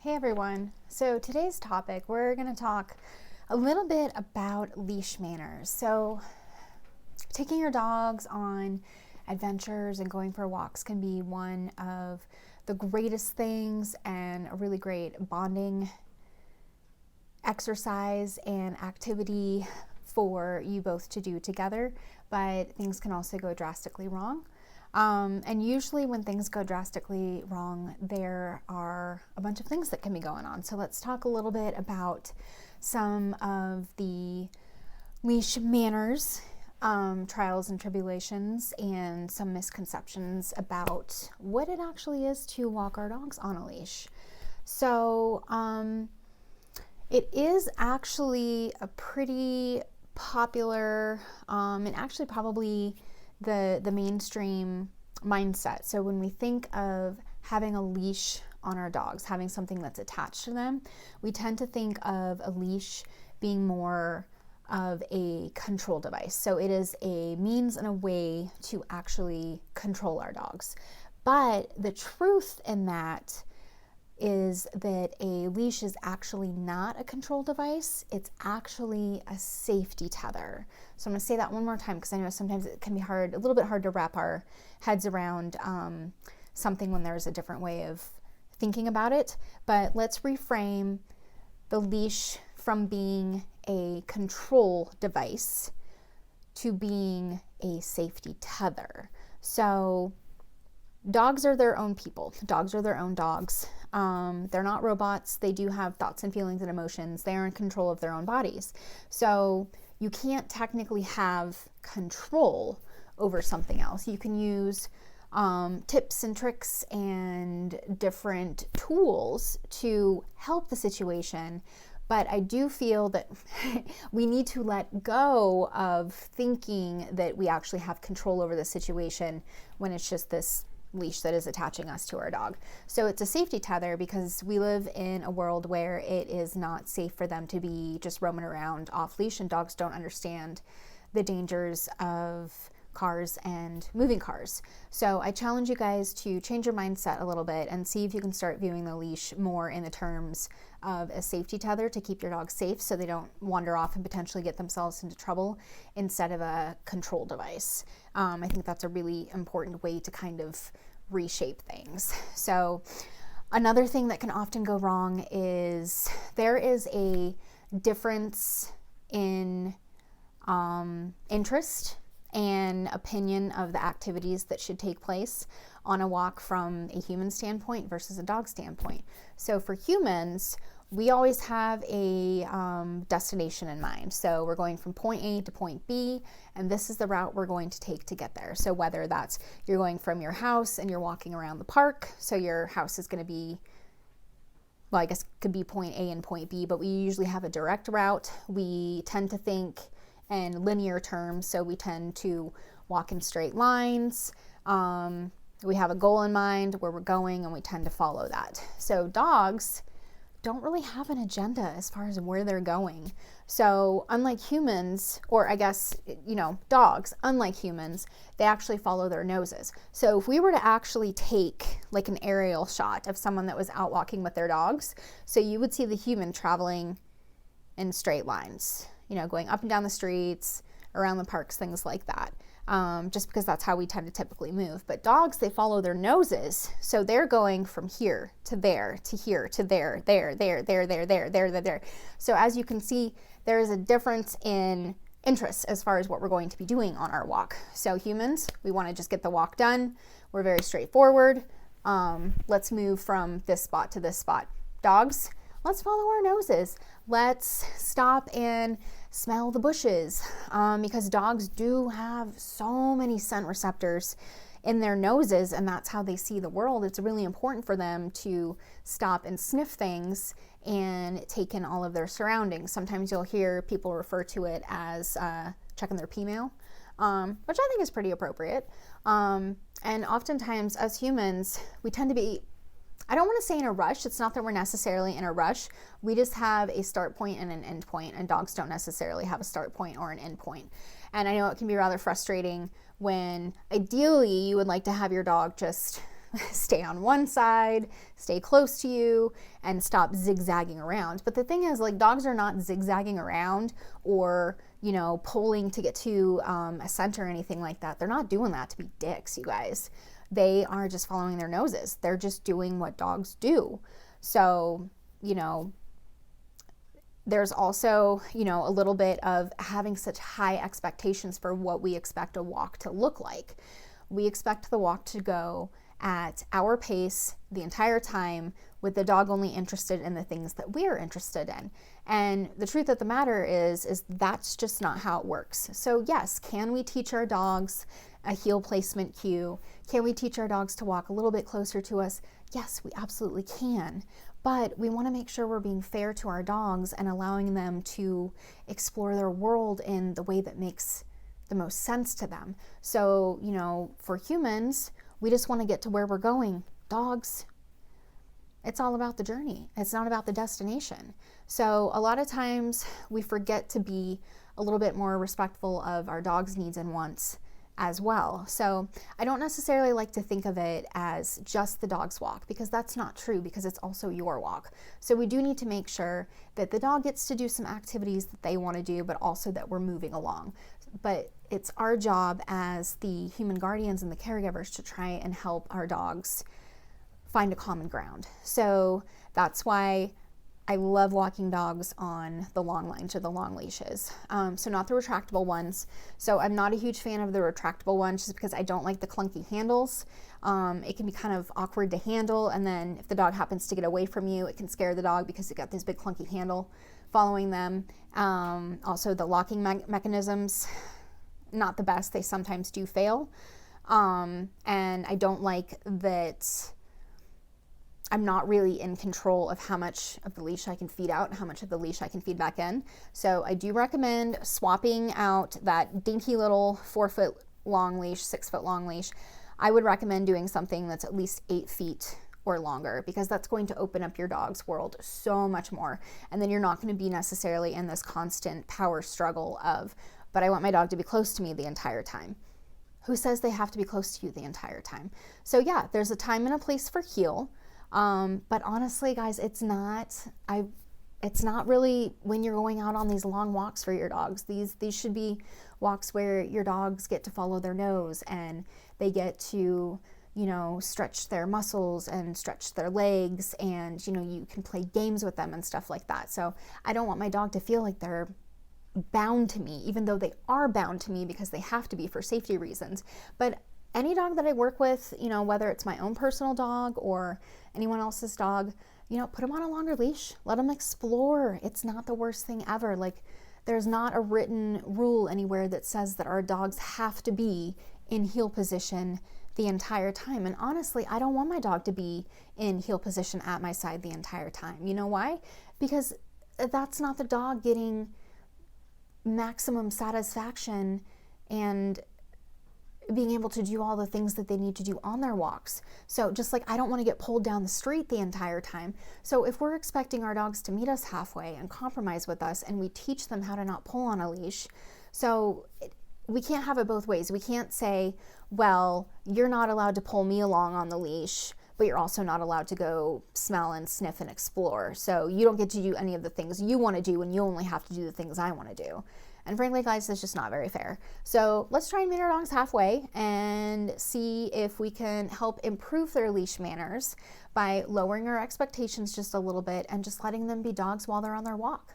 Hey everyone. So today's topic, we're going to talk a little bit about leash manners. So taking your dogs on adventures and going for walks can be one of the greatest things and a really great bonding exercise and activity for you both to do together, but things can also go drastically wrong. And usually when things go drastically wrong, there are a bunch of things that can be going on. So let's talk a little bit about some of the leash manners, trials and tribulations, and some misconceptions about what it actually is to walk our dogs on a leash. So it is actually a pretty popular and actually probably the mainstream mindset. So when we think of having a leash on our dogs, having something that's attached to them, we tend to think of a leash being more of a control device. So it is a means and a way to actually control our dogs. But the truth in that is that a leash is actually not a control device. It's actually a safety tether. So I'm going to say that one more time because I know sometimes it can be a little bit hard to wrap our heads around something when there's a different way of thinking about it. But let's reframe the leash from being a control device to being a safety tether. So dogs are their own people. Dogs are their own dogs. They're not robots. They do have thoughts and feelings and emotions. They are in control of their own bodies. So you can't technically have control over something else. You can use tips and tricks and different tools to help the situation. But I do feel that we need to let go of thinking that we actually have control over the situation when it's just this leash that is attaching us to our dog. So it's a safety tether because we live in a world where it is not safe for them to be just roaming around off leash, and dogs don't understand the dangers of cars and moving cars. So I challenge you guys to change your mindset a little bit and see if you can start viewing the leash more in the terms of a safety tether to keep your dog safe so they don't wander off and potentially get themselves into trouble instead of a control device. I think that's a really important way to kind of reshape things. So another thing that can often go wrong is there is a difference in interest and opinion of the activities that should take place on a walk from a human standpoint versus a dog standpoint. So for humans, we always have a destination in mind. So we're going from point A to point B, and this is the route we're going to take to get there. So whether that's you're going from your house and you're walking around the park, so your house is going to be, well, I guess it could be point A and point B, but we usually have a direct route. We tend to think in linear terms, so we tend to walk in straight lines. We have a goal in mind where we're going, and we tend to follow that. So dogs don't really have an agenda as far as where they're going. So unlike humans, or I guess, dogs, unlike humans, they actually follow their noses. So if we were to actually take like an aerial shot of someone that was out walking with their dogs, so you would see the human traveling in straight lines, going up and down the streets, around the parks, things like that. Just because that's how we tend to typically move. But dogs, they follow their noses. So they're going from here to there, to here, to there, there, there, there, there, there, there, there, there. So as you can see, there is a difference in interest as far as what we're going to be doing on our walk. So humans, we want to just get the walk done. We're very straightforward. Let's move from this spot to this spot. Dogs, let's follow our noses. Let's stop and smell the bushes, because dogs do have so many scent receptors in their noses, and that's how they see the world. It's really important for them to stop and sniff things and take in all of their surroundings. Sometimes you'll hear people refer to it as checking their pee mail, which I think is pretty appropriate. And oftentimes as humans, we tend to be, I don't want to say in a rush. It's not that we're necessarily in a rush. We just have a start point and an end point, and dogs don't necessarily have a start point or an end point. And I know it can be rather frustrating when ideally you would like to have your dog just stay on one side, stay close to you, and stop zigzagging around. But the thing is, like, dogs are not zigzagging around or, you know, pulling to get to a scent or anything like that. They're not doing that to be dicks, you guys. They are just following their noses. They're just doing what dogs do. So, you know, there's also, you know, a little bit of having such high expectations for what we expect a walk to look like. We expect the walk to go at our pace the entire time, with the dog only interested in the things that we're interested in. And the truth of the matter is that's just not how it works. So yes, can we teach our dogs a heel placement cue? Can we teach our dogs to walk a little bit closer to us? Yes, we absolutely can. But we want to make sure we're being fair to our dogs and allowing them to explore their world in the way that makes the most sense to them. So, you know, for humans, we just want to get to where we're going. Dogs, it's all about the journey. It's not about the destination. So a lot of times we forget to be a little bit more respectful of our dog's needs and wants as well. So I don't necessarily like to think of it as just the dog's walk, because that's not true, because it's also your walk. So we do need to make sure that the dog gets to do some activities that they want to do, but also that we're moving along. But it's our job as the human guardians and the caregivers to try and help our dogs find a common ground. So that's why I love walking dogs on the long lines or the long leashes. So not the retractable ones. So I'm not a huge fan of the retractable ones just because I don't like the clunky handles. It can be kind of awkward to handle, and then if the dog happens to get away from you, it can scare the dog because it got this big clunky handle following them. Also the locking mechanisms, not the best. They sometimes do fail. And I don't like that I'm not really in control of how much of the leash I can feed out and how much of the leash I can feed back in. So I do recommend swapping out that dainty little 4-foot long leash, 6-foot long leash. I would recommend doing something that's at least 8 feet or longer, because that's going to open up your dog's world so much more. And then you're not going to be necessarily in this constant power struggle of, but I want my dog to be close to me the entire time. Who says they have to be close to you the entire time? So yeah, there's a time and a place for heel. But honestly, guys, it's not really when you're going out on these long walks for your dogs. These should be walks where your dogs get to follow their nose and they get to, you know, stretch their muscles and stretch their legs, and, you know, you can play games with them and stuff like that. So I don't want my dog to feel like they're bound to me, even though they are bound to me because they have to be for safety reasons. But any dog that I work with, you know, whether it's my own personal dog or anyone else's dog, you know, put them on a longer leash, let them explore. It's not the worst thing ever. Like, there's not a written rule anywhere that says that our dogs have to be in heel position the entire time. And honestly, I don't want my dog to be in heel position at my side the entire time. You know why? Because that's not the dog getting maximum satisfaction and being able to do all the things that they need to do on their walks. So just like I don't want to get pulled down the street the entire time. So if we're expecting our dogs to meet us halfway and compromise with us, and we teach them how to not pull on a leash, so we can't have it both ways. We can't say, well, you're not allowed to pull me along on the leash, but you're also not allowed to go smell and sniff and explore. So you don't get to do any of the things you want to do, and you only have to do the things I want to do. And frankly, guys, that's just not very fair. So let's try and meet our dogs halfway and see if we can help improve their leash manners by lowering our expectations just a little bit and just letting them be dogs while they're on their walk.